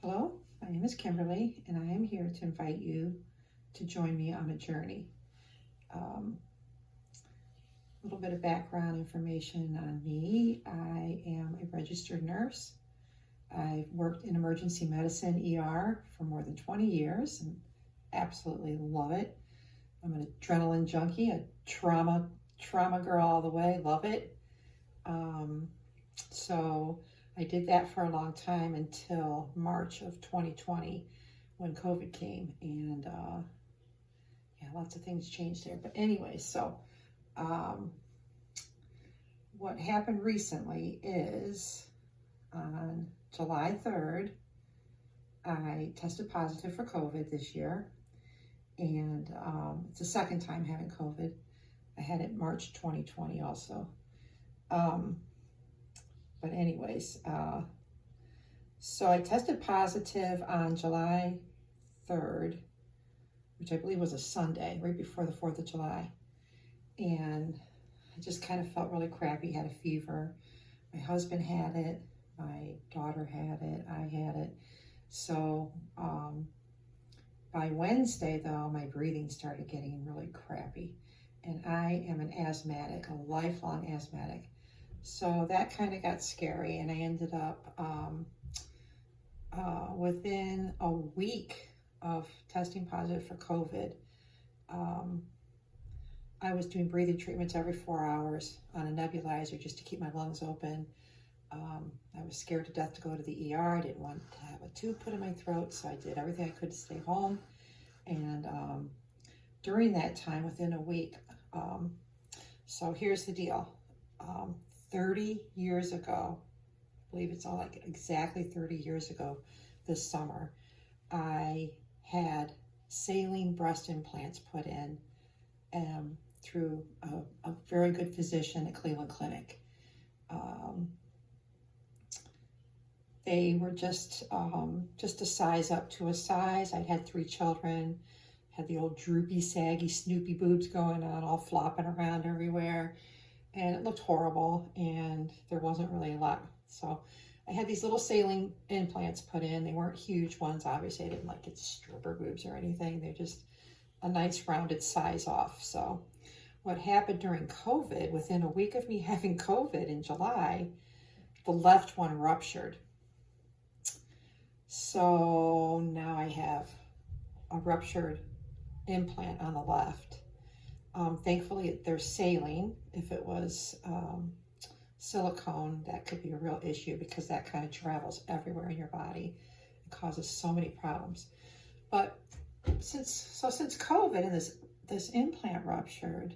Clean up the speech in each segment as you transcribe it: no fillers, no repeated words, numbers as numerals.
Hello, my name is Kimberly, and I am here to invite you to join me on a journey. A little bit of background information on me. I am a registered nurse. I've worked in emergency medicine, ER, for more than 20 years and absolutely love it. I'm an adrenaline junkie, a trauma girl all the way, love it. So I did that for a long time until March of 2020 when COVID came, and lots of things changed there. But anyway, so what happened recently is on July 3rd, I tested positive for COVID this year, and it's the second time having COVID. I had it March 2020 also. But anyways, so I tested positive on July 3rd, which I believe was a Sunday, right before the 4th of July. And I just kind of felt really crappy, had a fever. My husband had it, my daughter had it, I had it. So by Wednesday, though, my breathing started getting really crappy. And I am an asthmatic, a lifelong asthmatic. So that kind of got scary, and I ended up within a week of testing positive for COVID, I was doing breathing treatments every 4 hours on a nebulizer just to keep my lungs open. I was scared to death to go to the ER. I didn't want to have a tube put in my throat, so I did everything I could to stay home. And during that time, within a week, so here's the deal. 30 years ago, I believe it's all like exactly 30 years ago this summer, I had saline breast implants put in through a very good physician at Cleveland Clinic. They were just to size up to a size. I'd had 3 children, had the old droopy, saggy, snoopy boobs going on, all flopping around everywhere. And it looked horrible, and there wasn't really a lot. So I had these little saline implants put in. They weren't huge ones, obviously. I didn't like get stripper boobs or anything. They're just a nice rounded size off. So what happened during COVID, within a week of me having COVID in July, the left one ruptured. So now I have a ruptured implant on the left. Thankfully, there's saline. If it was silicone, that could be a real issue because that kind of travels everywhere in your body. It causes so many problems. But since COVID and this implant ruptured,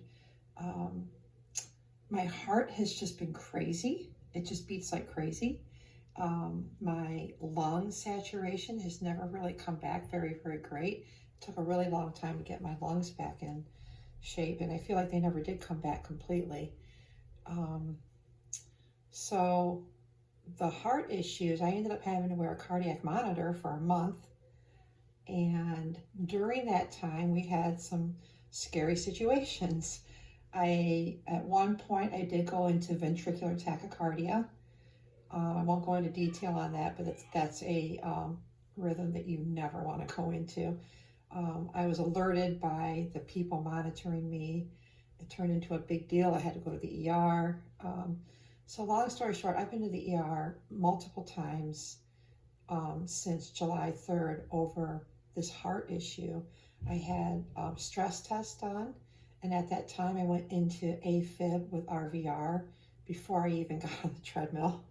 my heart has just been crazy. It just beats like crazy. My lung saturation has never really come back very, very great. It took a really long time to get my lungs back in shape, and I feel like they never did come back completely. So the heart issues, I ended up having to wear a cardiac monitor for a month, and during that time we had some scary situations. At one point I did go into ventricular tachycardia. I won't go into detail on that, but that's a rhythm that you never want to go into. I was alerted by the people monitoring me. It turned into a big deal. I had to go to the ER. So long story short, I've been to the ER multiple times since July 3rd over this heart issue. I had stress tests done, and at that time I went into AFib with RVR before I even got on the treadmill.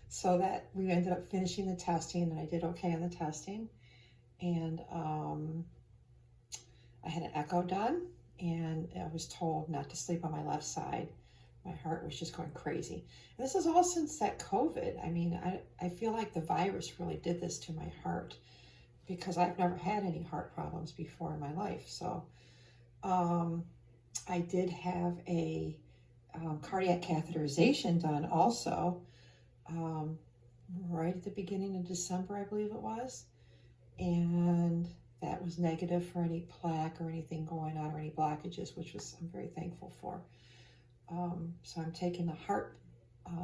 So that we ended up finishing the testing, and I did okay on the testing. And I had an echo done, and I was told not to sleep on my left side. My heart was just going crazy. And this is all since that COVID. I mean, I feel like the virus really did this to my heart because I've never had any heart problems before in my life. So I did have a cardiac catheterization done also right at the beginning of December, I believe it was. And that was negative for any plaque or anything going on or any blockages, which I'm very thankful for. So I'm taking the heart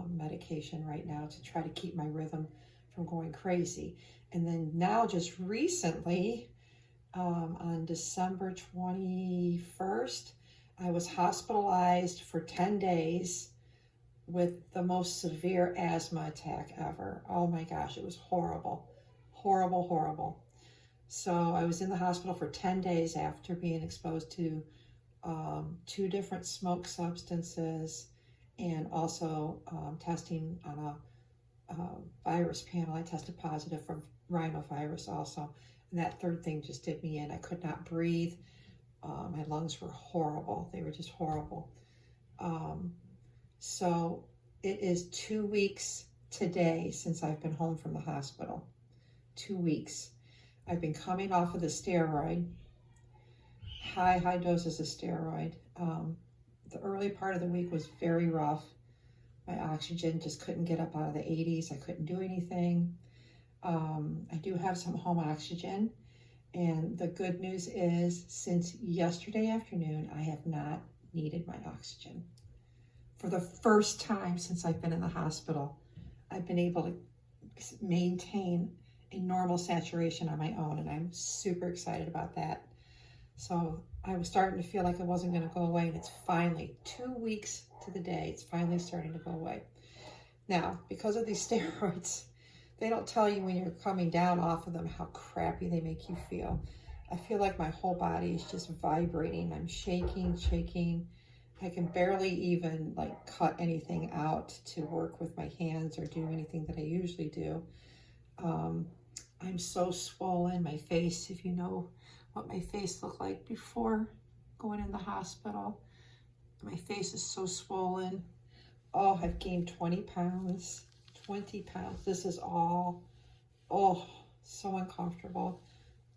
medication right now to try to keep my rhythm from going crazy. And then now just recently, on December 21st, I was hospitalized for 10 days with the most severe asthma attack ever. Oh my gosh, it was horrible, horrible, horrible. So I was in the hospital for 10 days after being exposed to 2 different smoke substances, and also testing on a virus panel. I tested positive for rhinovirus also. And that third thing just did me in. I could not breathe. My lungs were horrible. They were just horrible. So it is 2 weeks today since I've been home from the hospital. 2 weeks. I've been coming off of the steroid, high doses of steroid. The early part of the week was very rough. My oxygen just couldn't get up out of the 80s. I couldn't do anything. I do have some home oxygen. And the good news is, since yesterday afternoon, I have not needed my oxygen. For the first time since I've been in the hospital, I've been able to maintain a normal saturation on my own, and I'm super excited about that. So I was starting to feel like it wasn't going to go away, and it's finally 2 weeks to the day. It's finally starting to go away. Now, because of these steroids, they don't tell you when you're coming down off of them how crappy they make you feel. I feel like my whole body is just vibrating. I'm shaking. I can barely even like cut anything out to work with my hands or do anything that I usually do. I'm so swollen. My face, if you know what my face looked like before going in the hospital, my face is so swollen. Oh, I've gained 20 pounds. 20 pounds. This is all, so uncomfortable.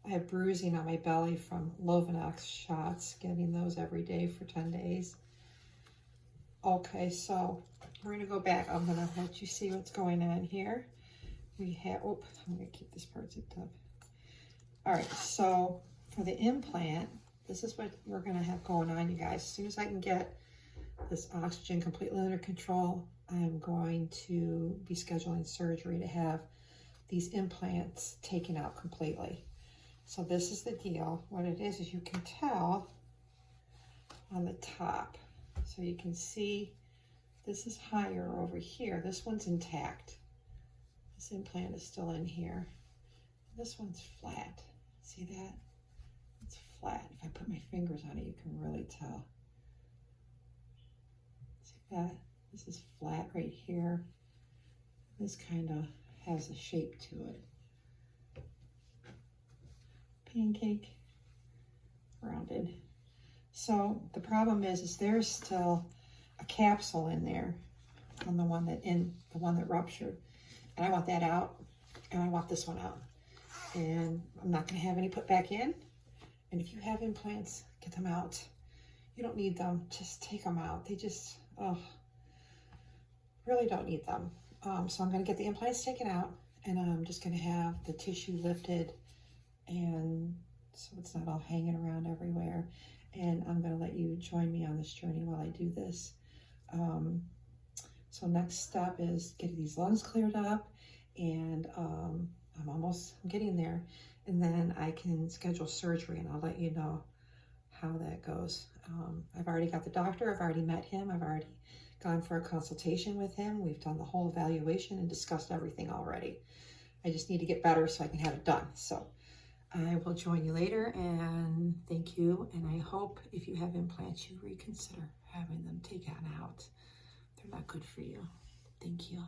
I have bruising on my belly from Lovenox shots, getting those every day for 10 days. Okay, so we're going to go back. I'm going to let you see what's going on here. We have, I'm going to keep this part zipped up. All right, so for the implant, this is what we're going to have going on, you guys. As soon as I can get this oxygen completely under control, I'm going to be scheduling surgery to have these implants taken out completely. So this is the deal. What it is you can tell on the top. So you can see this is higher over here. This one's intact. This implant is still in here. This one's flat. See that? It's flat. If I put my fingers on it, you can really tell. See that? This is flat right here. This kind of has a shape to it. Pancake, rounded. So the problem is there's still a capsule in there on the one that ruptured. And I want that out, and I want this one out. And I'm not going to have any put back in. And if you have implants, get them out. You don't need them. Just take them out. They just, really don't need them. So I'm going to get the implants taken out, and I'm just going to have the tissue lifted, and so it's not all hanging around everywhere. And I'm going to let you join me on this journey while I do this. So next step is getting these lungs cleared up, and I'm getting there. And then I can schedule surgery, and I'll let you know how that goes. I've already got the doctor. I've already met him. I've already gone for a consultation with him. We've done the whole evaluation and discussed everything already. I just need to get better so I can have it done. So I will join you later, and thank you. And I hope if you have implants, you reconsider having them taken out. They're not good for you. Thank you.